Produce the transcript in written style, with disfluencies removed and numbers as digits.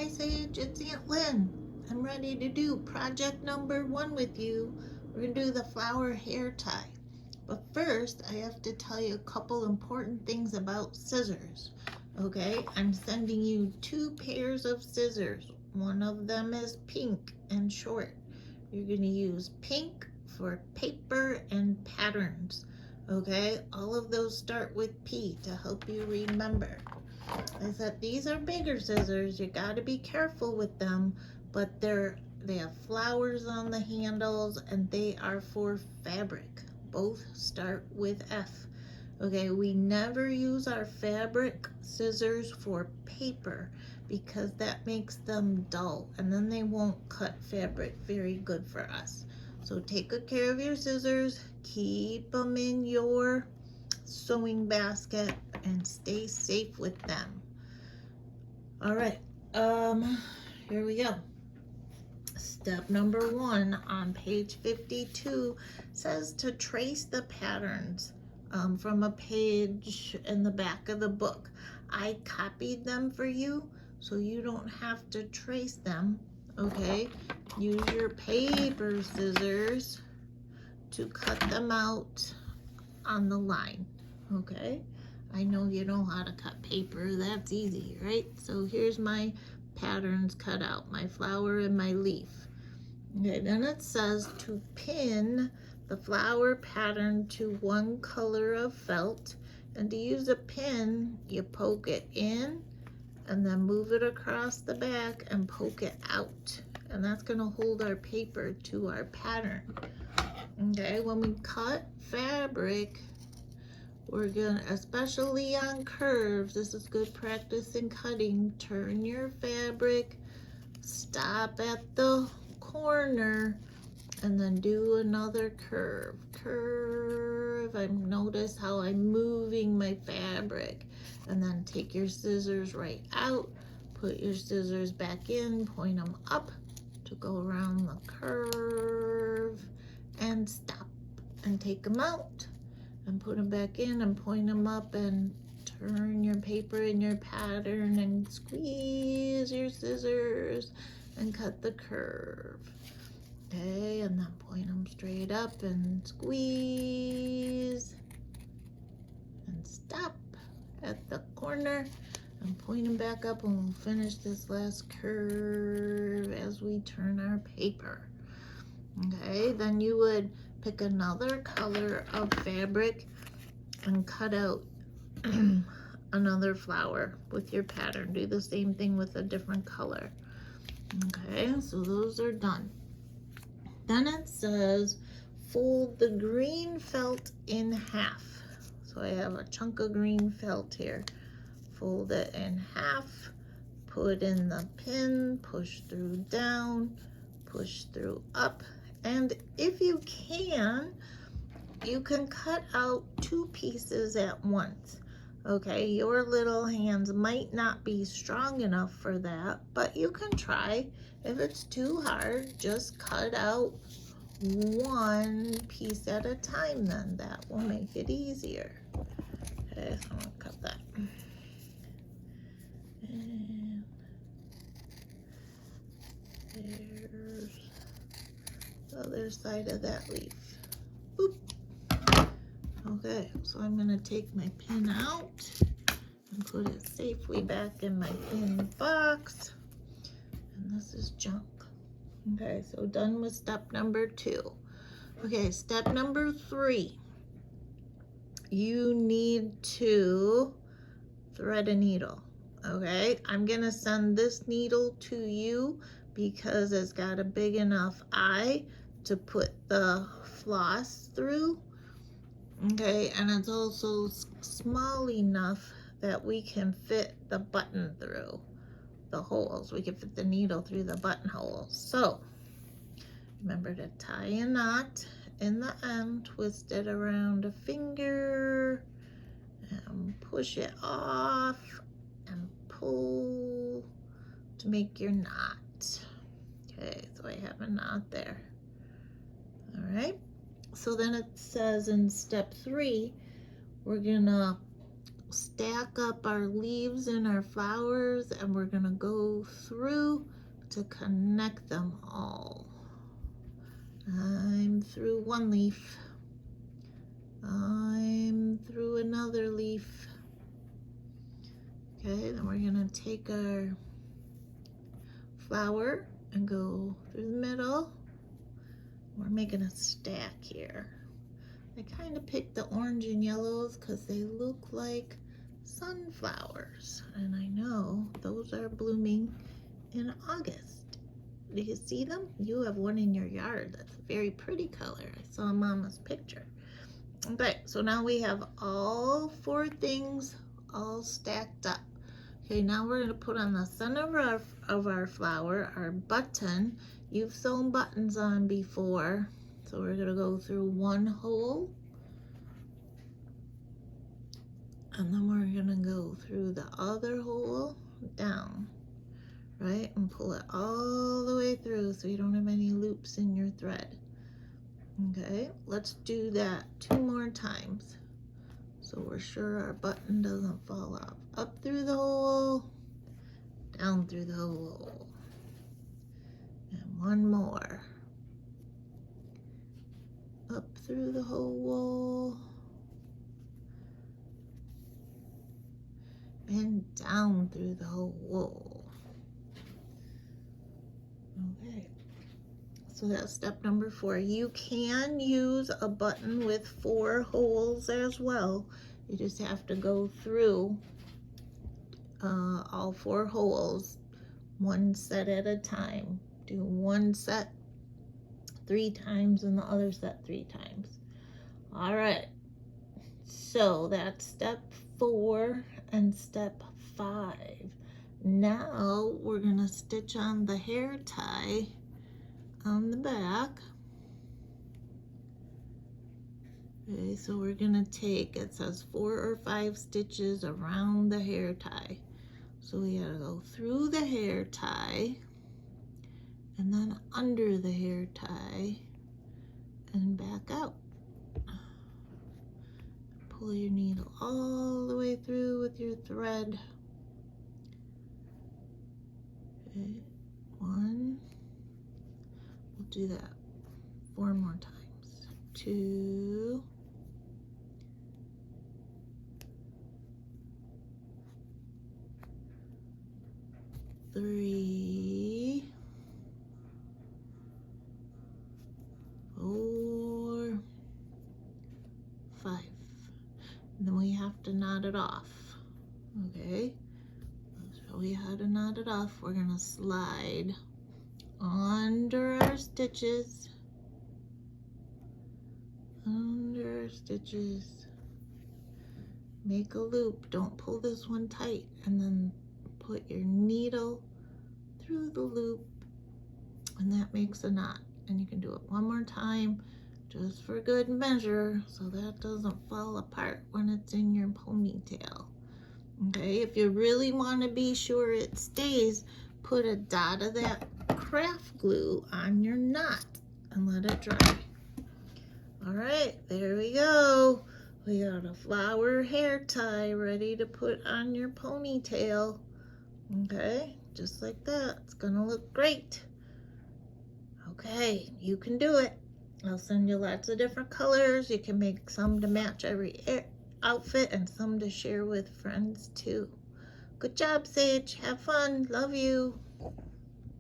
Hi Sage, it's Aunt Lynn. I'm ready to do project number 1 with you. We're going to do the flower hair tie. But first, I have to tell you a couple important things about scissors. Okay, I'm sending you 2 pairs of scissors. One of them is pink and short. You're going to use pink for paper and patterns. Okay, all of those start with P to help you remember. I said these are bigger scissors. You got to be careful with them, but they have flowers on the handles and they are for fabric. Both start with F. Okay, we never use our fabric scissors for paper because that makes them dull and then they won't cut fabric very good for us. So take good care of your scissors, keep them in your sewing basket and stay safe with them. All right, here we go. Step number 1 on page 52 says to trace the patterns from a page in the back of the book. I copied them for you so you don't have to trace them. Okay, use your paper scissors to cut them out on the line. Okay, I know you know how to cut paper. That's easy, right? So here's my patterns cut out, my flower and my leaf. Okay, then it says to pin the flower pattern to one color of felt, and to use a pin, you poke it in and then move it across the back and poke it out, and that's going to hold our paper to our pattern. Okay, when we cut fabric, we're gonna, especially on curves, this is good practice in cutting, turn your fabric, stop at the corner, and then do another curve. I've noticed how I'm moving my fabric, and then take your scissors right out, put your scissors back in, point them up to go around the curve, and stop, and take them out and put them back in and point them up and turn your paper in your pattern and squeeze your scissors and cut the curve. Okay, and then point them straight up and squeeze and stop at the corner and point them back up, and we'll finish this last curve as we turn our paper. Okay, then you would pick another color of fabric and cut out another flower with your pattern. Do the same thing with a different color. Okay, so those are done. Then it says fold the green felt in half. So I have a chunk of green felt here. Fold it in half, put in the pin, push through down, push through up, and if you can cut out 2 pieces at once. Okay, your little hands might not be strong enough for that, but you can try. If it's too hard, just cut out 1 piece at a time, then that will make it easier. Okay, so I'm gonna cut that. And there's the other side of that leaf. Boop. Okay, so I'm gonna take my pin out and put it safely back in my pin box. And this is junk. Okay, so done with step number 2. Okay, step number 3. You need to thread a needle. Okay, I'm gonna send this needle to you because it's got a big enough eye to put the floss through. Okay, and it's also small enough that we can fit the button through the holes. We can fit the needle through the buttonholes. So remember to tie a knot in the end, twist it around a finger, and push it off and pull to make your knot. Okay, so I have a knot there. All right. So then it says in step 3, we're gonna stack up our leaves and our flowers, and we're gonna go through to connect them all. I'm through one leaf. I'm through another leaf. Okay, then we're gonna take our flower and go through the middle. We're making a stack here. I kind of picked the orange and yellows because they look like sunflowers, and I know those are blooming in August. Do you see them? You have one in your yard. That's a very pretty color. I saw Mama's picture. Okay, so now we have all 4 things all stacked up. Okay, now we're going to put on the center of our flower our button. You've sewn buttons on before, so we're going to go through one hole, and then we're going to go through the other hole down, right, and pull it all the way through so you don't have any loops in your thread. Okay, let's do that 2 more times so we're sure our button doesn't fall off. Up through the hole, down through the hole, and one more. Up through the hole, and down through the hole. Okay, so that's step number 4. You can use a button with 4 holes as well. You just have to go through all 4 holes, one set at a time. Do one set 3 times and the other set 3 times. All right, so that's step 4 and step 5. Now we're gonna stitch on the hair tie on the back. Okay, so we're gonna take, it says 4 or 5 stitches around the hair tie. So we gotta go through the hair tie and then under the hair tie and back out. Pull your needle all the way through with your thread. Okay, 1, we'll do that 4 more times. 2, 3, 4, 5. And then we have to knot it off. Okay, so we have to knot it off. We're gonna slide under our stitches, under our stitches, make a loop. Don't pull this one tight, and then put your needle through the loop, and that makes a knot. And you can do it 1 more time just for good measure so that doesn't fall apart when it's in your ponytail. Okay, if you really want to be sure it stays, put a dot of that craft glue on your knot and let it dry. All right, there we go. We got a flower hair tie ready to put on your ponytail. Okay, just like that. It's gonna look great. Okay, you can do it. I'll send you lots of different colors. You can make some to match every outfit and some to share with friends too. Good job, Sage. Have fun. Love you.